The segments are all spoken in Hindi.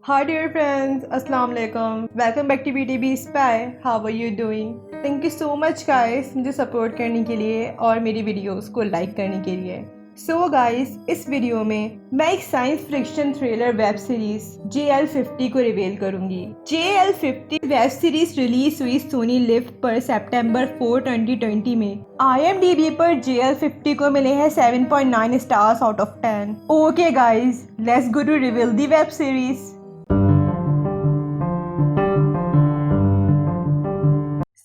Hi dear friends, Assalamu alaikum. Welcome back to BTB Spy. How are you doing? Thank you so much guys मुझे सपोर्ट करने के लिए और मेरी वीडियोस को लाइक करने के लिए। So guys, इस वीडियो में मैं एक science fiction thriller web series JL50 को रिवील करूंगी। JL50 वेब सीरीज रिलीज हुई सोनी लिव पर सितंबर 4, 2020 में। IMDb पर JL50 को मिले हैं 7.9 stars out of 10। Okay guys, let's go to reveal the web series।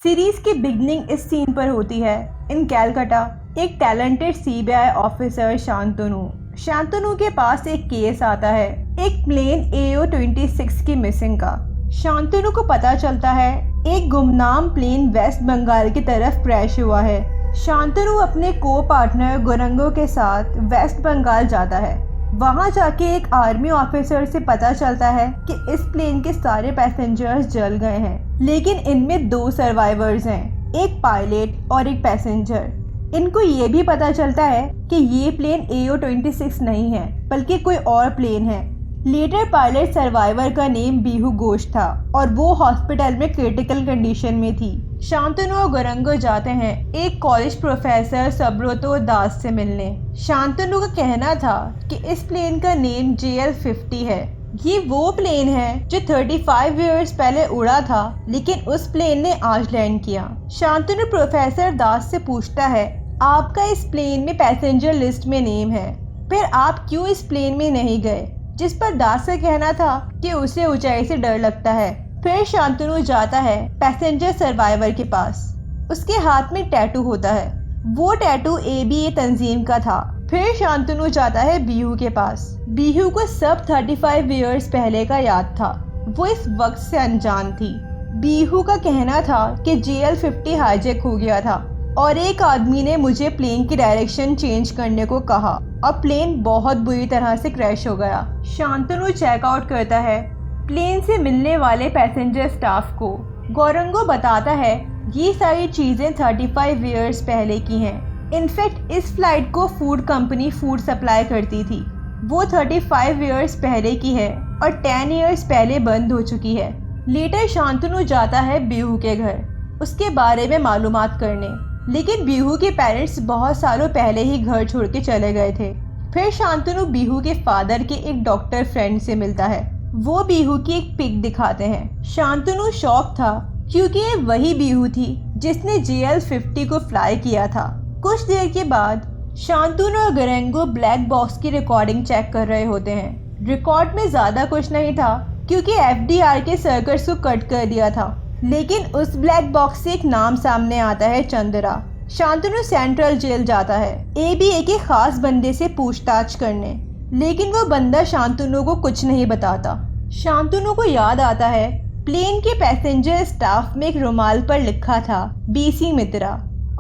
Series की बिगनिंग इस सीन पर होती है। इन कैलकाटा एक टैलेंटेड सीबीआई ऑफिसर शांतनु के पास एक केस आता है, एक प्लेन AO-26 की मिसिंग का। शांतनु को पता चलता है एक गुमनाम प्लेन वेस्ट बंगाल की तरफ क्रैश हुआ है। शांतनु अपने को पार्टनर गोरंगो के साथ वेस्ट बंगाल जाता है। वहां जाके एक आर्मी ऑफिसर से पता चलता है कि इस प्लेन के सारे पैसेंजर्स जल गए हैं, लेकिन इनमें 2 सर्वाइवर्स हैं, एक पायलट और एक पैसेंजर। इनको ये भी पता चलता है कि ये प्लेन AO-26 नहीं है बल्कि कोई और प्लेन है। लेटर पायलट सर्वाइवर का नेम बीहू घोष था और वो हॉस्पिटल में क्रिटिकल कंडीशन में थी। शांतनु और गोरंगो जाते हैं एक कॉलेज प्रोफेसर सब्रोतो दास से मिलने। शांतनु का कहना था कि इस प्लेन का नेम JL50 है। ये वो प्लेन है जो 35 इयर्स पहले उड़ा था, लेकिन उस प्लेन ने आज लैंड किया। शांतनु प्रोफेसर दास से पूछता है, आपका इस प्लेन में पैसेंजर लिस्ट में नेम है, फिर आप क्यों इस प्लेन में नहीं गए? जिस पर दास का कहना था कि उसे ऊंचाई से डर लगता है। फिर शांतनु जाता है पैसेंजर सर्वाइवर के पास। उसके हाथ में टैटू होता है, वो टैटू ABA तंजीम का था। फिर शांतनु जाता है बीहू के पास। बीहू को सब 35 इयर्स पहले का याद था, वो इस वक्त से अनजान थी। बीहू का कहना था कि JL50 हाईजैक हो गया था और एक आदमी ने मुझे प्लेन की डायरेक्शन चेंज करने को कहा और प्लेन बहुत बुरी तरह से क्रैश हो गया। शांतनु चेकआउट करता है प्लेन से मिलने वाले पैसेंजर स्टाफ को। गोरंगो बताता है ये सारी चीज़ें 35 इयर्स पहले की हैं। इनफैक्ट इस फ्लाइट को फूड कंपनी फूड सप्लाई करती थी। वो 35 इयर्स पहले की है और 10 इयर्स पहले बंद हो चुकी है। लेटर शांतनु जाता है बीहू के घर उसके बारे में मालूमात करने, लेकिन बीहू के पेरेंट्स बहुत सालों पहले ही घर छोड़ के चले गए थे। फिर शांतनु बीहू के फादर के एक डॉक्टर फ्रेंड से मिलता है। वो बीहू की एक पिक दिखाते हैं। शांतनु शॉक था क्योंकि ये वही बीहू थी जिसने JL50 को फ्लाई किया था। कुछ देर के बाद शांतनु और गोरंगो ब्लैक बॉक्स की रिकॉर्डिंग चेक कर रहे होते हैं। रिकॉर्ड में ज्यादा कुछ नहीं था क्योंकि FDR के सर्कस को कट कर दिया था, लेकिन उस ब्लैक बॉक्स से एक नाम सामने आता है, चंद्रा। शांतनु सेंट्रल जेल जाता है ABA के खास बंदे से पूछताछ करने, लेकिन वो बंदा शांतनु को कुछ नहीं बताता। शांतनु को याद आता है प्लेन के पैसेंजर स्टाफ में एक रुमाल पर लिखा था BC मित्रा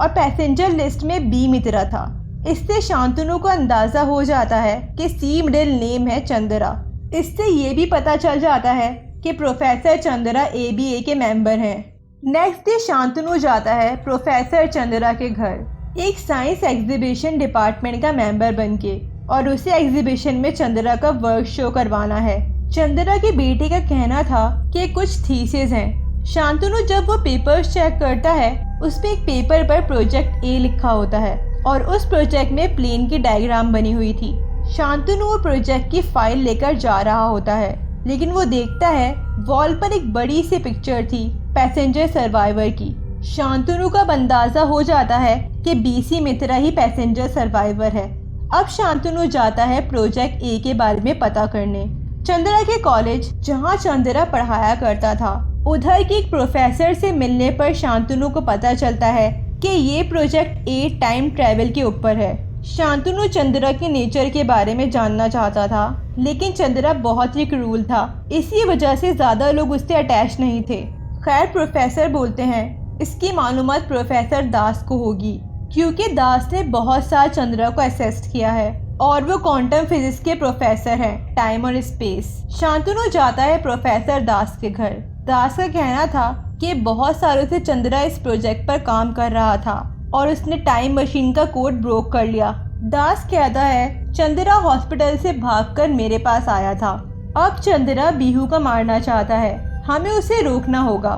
और पैसेंजर लिस्ट में B मित्रा था। इससे शांतनु को अंदाजा हो जाता है कि C मिडिल नेम है चंद्रा। इससे ये भी पता चल जाता है कि प्रोफेसर चंद्रा ABA के मेंबर हैं। नेक्स्ट डे शांतनु जाता है प्रोफेसर चंद्रा के घर एक साइंस एग्जीबिशन डिपार्टमेंट का मेंबर बनके, और उसे एग्जीबिशन में चंद्रा का वर्क शो करवाना है। चंद्रा के बेटे का कहना था कि कुछ थीसिस हैं। शांतनु जब वो पेपर्स चेक करता है उस पे एक पेपर पर प्रोजेक्ट A लिखा होता है और उस प्रोजेक्ट में प्लेन की डायग्राम बनी हुई थी। शांतनु वो प्रोजेक्ट की फाइल लेकर जा रहा होता है, लेकिन वो देखता है वॉल पर एक बड़ी सी पिक्चर थी पैसेंजर सर्वाइवर की। शांतनु का अंदाजा हो जाता है कि BC मित्रा ही पैसेंजर सर्वाइवर है। अब शांतनु जाता है प्रोजेक्ट A के बारे में पता करने। चंद्रा के कॉलेज जहां चंद्रा पढ़ाया करता था उधर के एक प्रोफेसर से मिलने पर शांतनु को पता चलता है कि ये प्रोजेक्ट A टाइम ट्रैवल के ऊपर है। शांतनु चंद्रा के नेचर के बारे में जानना चाहता था, लेकिन चंद्रा बहुत ही क्रूर था, इसी वजह से ज्यादा लोग उससे अटैच नहीं थे। खैर प्रोफेसर बोलते हैं इसकी मालूमात प्रोफेसर दास को होगी क्योंकि दास ने बहुत साल चंद्रा को असेस्ट किया है और वो क्वांटम फिजिक्स के प्रोफेसर हैं, टाइम और स्पेस। शांतनु जाता है प्रोफेसर दास के घर। दास का कहना था कि बहुत सालों से चंद्रा इस प्रोजेक्ट पर काम कर रहा था और उसने टाइम मशीन का कोड ब्रोक कर लिया। दास कहता है चंद्रा हॉस्पिटल से भागकर मेरे पास आया था अब चंद्रा बीहू को मारना चाहता है, हमें उसे रोकना होगा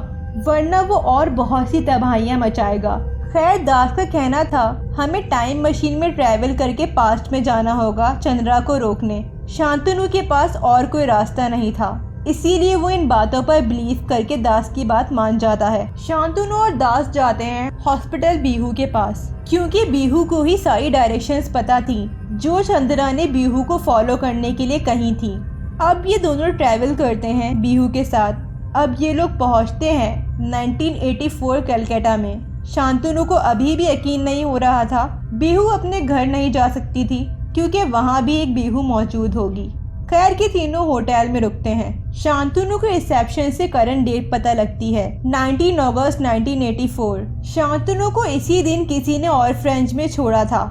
वरना वो और बहुत सी तबाहियां मचाएगा। खैर दास का कहना था हमें टाइम मशीन में ट्रैवल करके पास्ट में जाना होगा चंद्रा को रोकने। शांतनु के पास और कोई रास्ता नहीं था, इसीलिए वो इन बातों पर बिलीव करके दास की बात मान जाता है। शांतनु और दास जाते हैं हॉस्पिटल बीहू के पास, क्योंकि बीहू को ही सारी डायरेक्शंस पता थी जो चंद्रा ने बीहू को फॉलो करने के लिए कही थी। अब ये दोनों ट्रैवल करते हैं बीहू के साथ। अब ये लोग पहुंचते हैं 1984 कलकत्ता में। शांतनु को अभी भी यकीन नहीं हो रहा था बीहू अपने घर नहीं जा सकती थी, क्योंकि वहाँ भी एक बीहू मौजूद होगी। खैर के तीनों होटल में रुकते हैं। शांतनु को रिसेप्शन से करंट डेट पता लगती है 19 अगस्त 1984। शांतनु को इसी दिन किसी ने और फ्रेंच में छोड़ा था।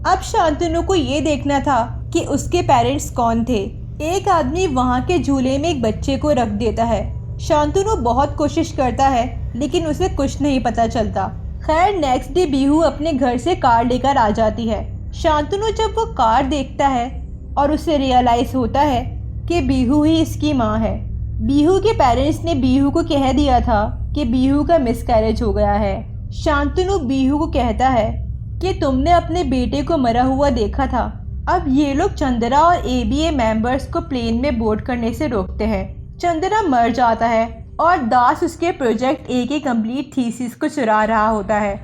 अब शांतनु को ये देखना था कि उसके पेरेंट्स कौन थे। एक आदमी वहाँ के झूले में एक बच्चे को रख देता है। शांतनु बहुत कोशिश करता है लेकिन उसे कुछ नहीं पता चलता। खैर नेक्स्ट डे बीहू अपने घर से कार लेकर आ जाती है। शांतनु जब वो कार देखता है और उसे रियलाइज होता है कि बीहू ही इसकी माँ है। बीहू के पेरेंट्स ने बीहू को कह दिया था कि बीहू का मिसकैरेज हो गया है। शांतनु बीहू को कहता है कि तुमने अपने बेटे को मरा हुआ देखा था। अब ये लोग चंद्रा और एबीए मेंबर्स को प्लेन में बोर्ड करने से रोकते हैं। चंद्रा मर जाता है और दास उसके प्रोजेक्ट ए के कंप्लीट थीसिस को चुरा रहा होता है।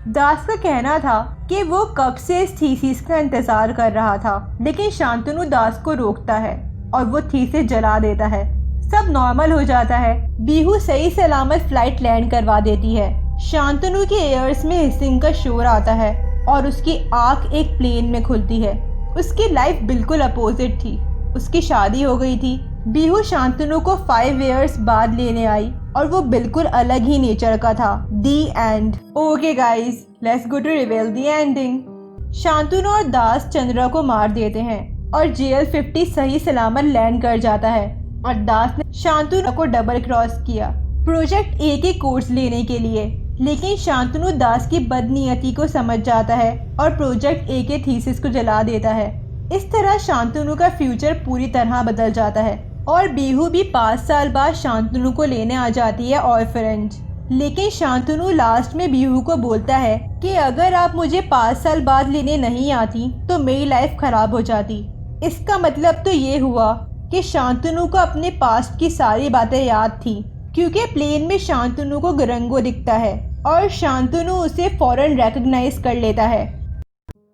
दास का कहना था कि वो कब से इस थीसिस का इंतजार कर रहा था, लेकिन शांतनु दास को रोकता है और वो थीसिस जला देता है। सब नॉर्मल हो जाता है। बीहू सही सलामत फ्लाइट लैंड करवा देती है। शांतनु के एयर्स में हिसिंग का शोर आता है और उसकी आंख एक प्लेन में खुलती है। उसकी लाइफ बिल्कुल अपोजिट थी। उसकी शादी हो गई थी। बीहू शांतनु को 5 इयर्स बाद लेने आई और वो बिल्कुल अलग ही नेचर का था। The end. Okay guys, let's go to reveal the ending. Shantanu और दास चंद्रा को मार देते हैं और JL-50 सही सलामत लैंड कर जाता है और दास ने शांतनु को डबल क्रॉस किया प्रोजेक्ट ए के कोर्स लेने के लिए। लेकिन शांतनु दास की बदनीयती को समझ जाता है और प्रोजेक्ट ए के थीसिस को जला देता है। इस तरह शांतनु का फ्यूचर पूरी तरह बदल जाता है और बीहू भी 5 साल बाद शांतनु को लेने आ जाती है ऑर्फनेज। लेकिन शांतनु लास्ट में बीहू को बोलता है कि अगर आप मुझे 5 साल बाद लेने नहीं आती तो मेरी लाइफ खराब हो जाती। इसका मतलब तो ये हुआ कि शांतनु को अपने पास्ट की सारी बातें याद थी, क्योंकि प्लेन में शांतनु को गरंगो दिखता है और शांतनु उसे फौरन रिकॉग्नाइज कर लेता है।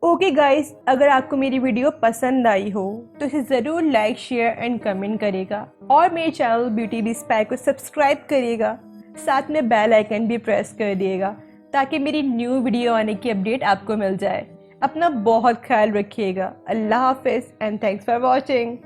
ओके गाइस, अगर आपको मेरी वीडियो पसंद आई हो तो इसे ज़रूर लाइक, शेयर एंड कमेंट करिएगा और मेरे चैनल ब्यूटी बी स्पाई को सब्सक्राइब करिएगा। साथ में बेल आइकन भी प्रेस कर दिएगा ताकि मेरी न्यू वीडियो आने की अपडेट आपको मिल जाए। अपना बहुत ख्याल रखिएगा। अल्लाह हाफिज़ एंड थैंक्स फॉर वॉचिंग।